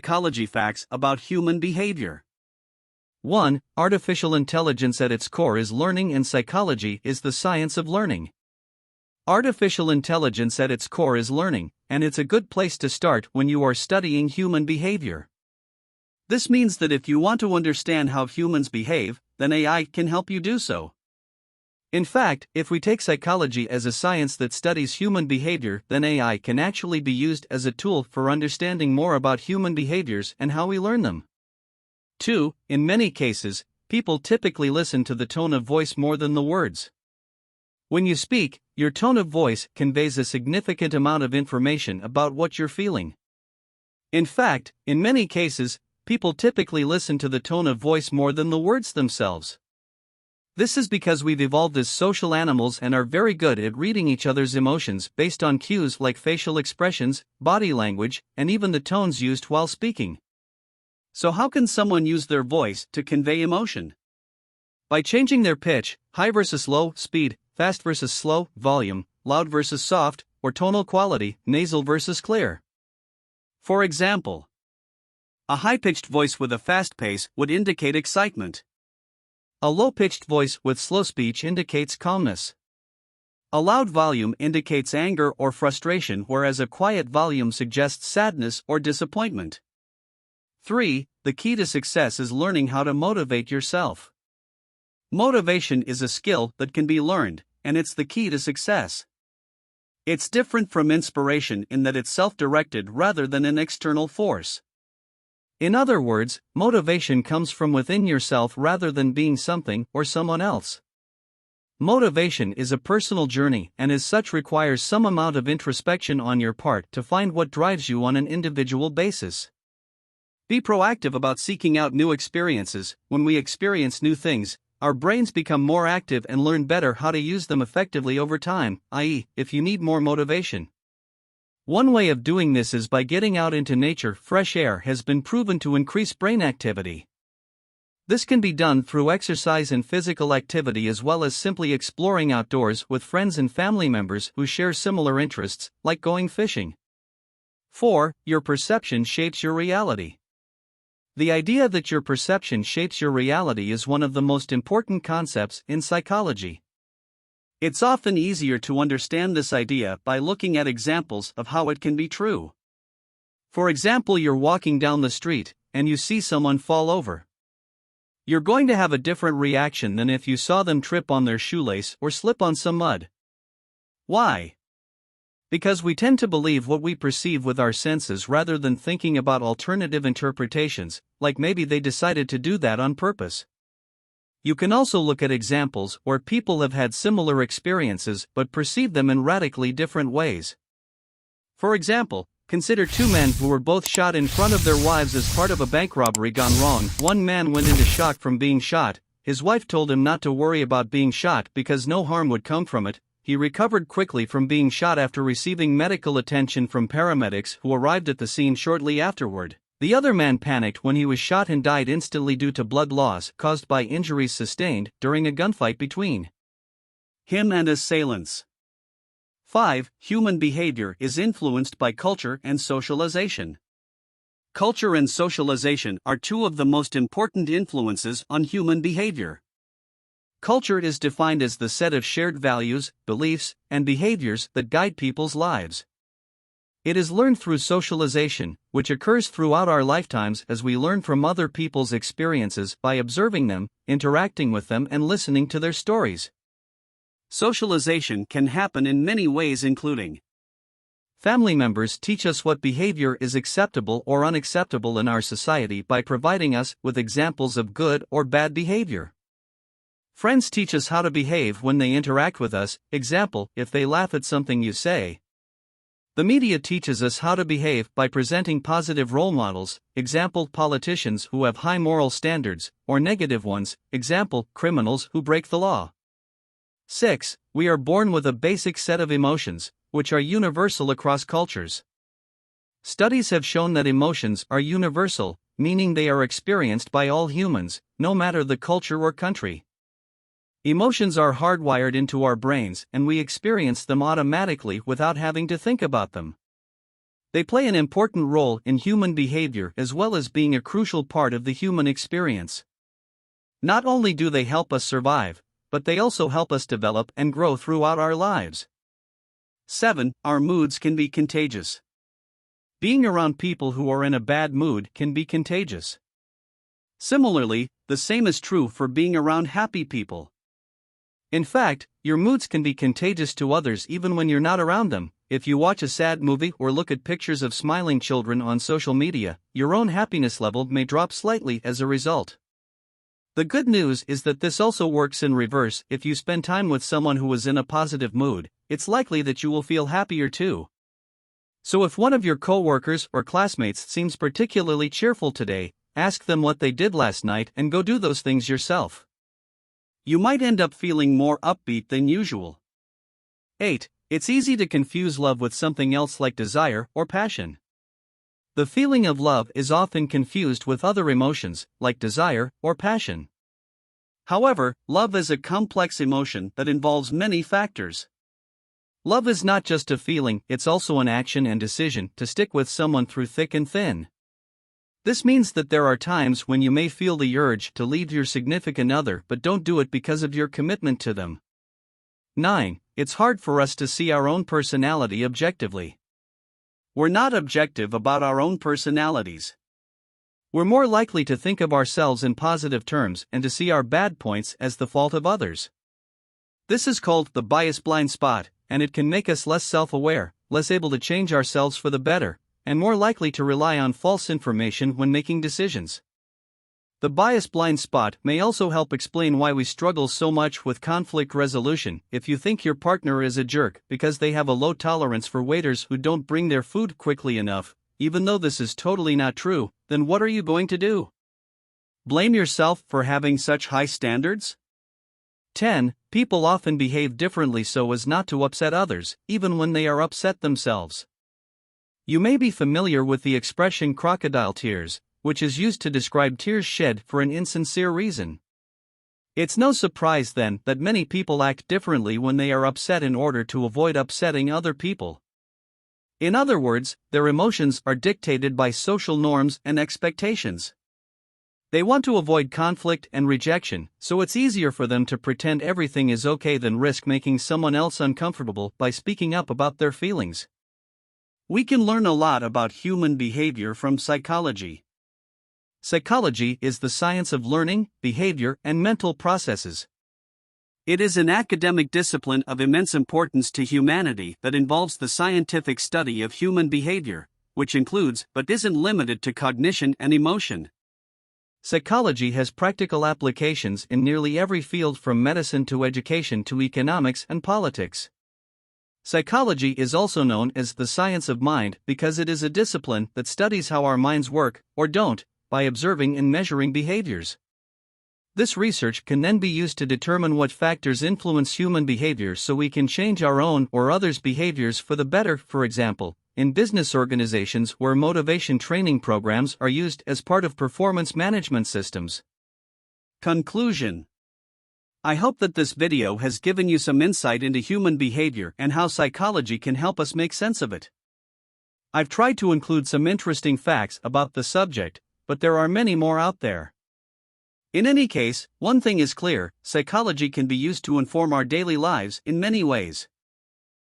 Psychology facts about human behavior. 1. Artificial intelligence at its core is learning, and psychology is the science of learning. Artificial intelligence at its core is learning, and it's a good place to start when you are studying human behavior. This means that if you want to understand how humans behave, then AI can help you do so. In fact, if we take psychology as a science that studies human behavior, then AI can actually be used as a tool for understanding more about human behaviors and how we learn them. 2. In many cases, people typically listen to the tone of voice more than the words. When you speak, your tone of voice conveys a significant amount of information about what you're feeling. In fact, in many cases, people typically listen to the tone of voice more than the words themselves. This is because we've evolved as social animals and are very good at reading each other's emotions based on cues like facial expressions, body language, and even the tones used while speaking. So how can someone use their voice to convey emotion? By changing their pitch, high versus low, speed, fast versus slow, volume, loud versus soft, or tonal quality, nasal versus clear. For example, a high-pitched voice with a fast pace would indicate excitement. A low-pitched voice with slow speech indicates calmness. A loud volume indicates anger or frustration, whereas a quiet volume suggests sadness or disappointment. 3. The key to success is learning how to motivate yourself. Motivation is a skill that can be learned, and it's the key to success. It's different from inspiration in that it's self-directed rather than an external force. In other words, motivation comes from within yourself rather than being something or someone else. Motivation is a personal journey and as such requires some amount of introspection on your part to find what drives you on an individual basis. Be proactive about seeking out new experiences. When we experience new things, our brains become more active and learn better how to use them effectively over time, i.e., if you need more motivation. One way of doing this is by getting out into nature. Fresh air has been proven to increase brain activity. This can be done through exercise and physical activity as well as simply exploring outdoors with friends and family members who share similar interests, like going fishing. 4. Your perception shapes your reality. The idea that your perception shapes your reality is one of the most important concepts in psychology. It's often easier to understand this idea by looking at examples of how it can be true. For example, you're walking down the street, and you see someone fall over. You're going to have a different reaction than if you saw them trip on their shoelace or slip on some mud. Why? Because we tend to believe what we perceive with our senses rather than thinking about alternative interpretations, like maybe they decided to do that on purpose. You can also look at examples where people have had similar experiences but perceive them in radically different ways. For example, consider two men who were both shot in front of their wives as part of a bank robbery gone wrong. One man went into shock from being shot. His wife told him not to worry about being shot because no harm would come from it. He recovered quickly from being shot after receiving medical attention from paramedics who arrived at the scene shortly afterward. The other man panicked when he was shot and died instantly due to blood loss caused by injuries sustained during a gunfight between him and assailants. 5. Human behavior is influenced by culture and socialization. Culture and socialization are two of the most important influences on human behavior. Culture is defined as the set of shared values, beliefs, and behaviors that guide people's lives. It is learned through socialization, which occurs throughout our lifetimes as we learn from other people's experiences by observing them, interacting with them, and listening to their stories. Socialization can happen in many ways, including family members teach us what behavior is acceptable or unacceptable in our society by providing us with examples of good or bad behavior. Friends teach us how to behave when they interact with us, example, if they laugh at something you say. The media teaches us how to behave by presenting positive role models, example, politicians who have high moral standards, or negative ones, example, criminals who break the law. 6. We are born with a basic set of emotions, which are universal across cultures. Studies have shown that emotions are universal, meaning they are experienced by all humans, no matter the culture or country. Emotions are hardwired into our brains and we experience them automatically without having to think about them. They play an important role in human behavior as well as being a crucial part of the human experience. Not only do they help us survive, but they also help us develop and grow throughout our lives. 7. Our moods can be contagious. Being around people who are in a bad mood can be contagious. Similarly, the same is true for being around happy people. In fact, your moods can be contagious to others even when you're not around them. If you watch a sad movie or look at pictures of smiling children on social media, your own happiness level may drop slightly as a result. The good news is that this also works in reverse. If you spend time with someone who is in a positive mood, it's likely that you will feel happier too. So if one of your coworkers or classmates seems particularly cheerful today, ask them what they did last night and go do those things yourself. You might end up feeling more upbeat than usual. 8. It's easy to confuse love with something else like desire or passion. The feeling of love is often confused with other emotions, like desire or passion. However, love is a complex emotion that involves many factors. Love is not just a feeling, it's also an action and decision to stick with someone through thick and thin. This means that there are times when you may feel the urge to leave your significant other but don't do it because of your commitment to them. 9. It's hard for us to see our own personality objectively. We're not objective about our own personalities. We're more likely to think of ourselves in positive terms and to see our bad points as the fault of others. This is called the bias blind spot, and it can make us less self-aware, less able to change ourselves for the better, and more likely to rely on false information when making decisions. The bias blind spot may also help explain why we struggle so much with conflict resolution. If you think your partner is a jerk because they have a low tolerance for waiters who don't bring their food quickly enough, even though this is totally not true, then what are you going to do? Blame yourself for having such high standards? 10. People often behave differently so as not to upset others, even when they are upset themselves. You may be familiar with the expression crocodile tears, which is used to describe tears shed for an insincere reason. It's no surprise then that many people act differently when they are upset in order to avoid upsetting other people. In other words, their emotions are dictated by social norms and expectations. They want to avoid conflict and rejection, so it's easier for them to pretend everything is okay than risk making someone else uncomfortable by speaking up about their feelings. We can learn a lot about human behavior from psychology. Psychology is the science of learning, behavior, and mental processes. It is an academic discipline of immense importance to humanity that involves the scientific study of human behavior, which includes but isn't limited to cognition and emotion. Psychology has practical applications in nearly every field from medicine to education to economics and politics. Psychology is also known as the science of mind because it is a discipline that studies how our minds work, or don't, by observing and measuring behaviors. This research can then be used to determine what factors influence human behavior so we can change our own or others' behaviors for the better. For example, in business organizations where motivation training programs are used as part of performance management systems. Conclusion. I hope that this video has given you some insight into human behavior and how psychology can help us make sense of it. I've tried to include some interesting facts about the subject, but there are many more out there. In any case, one thing is clear: psychology can be used to inform our daily lives in many ways.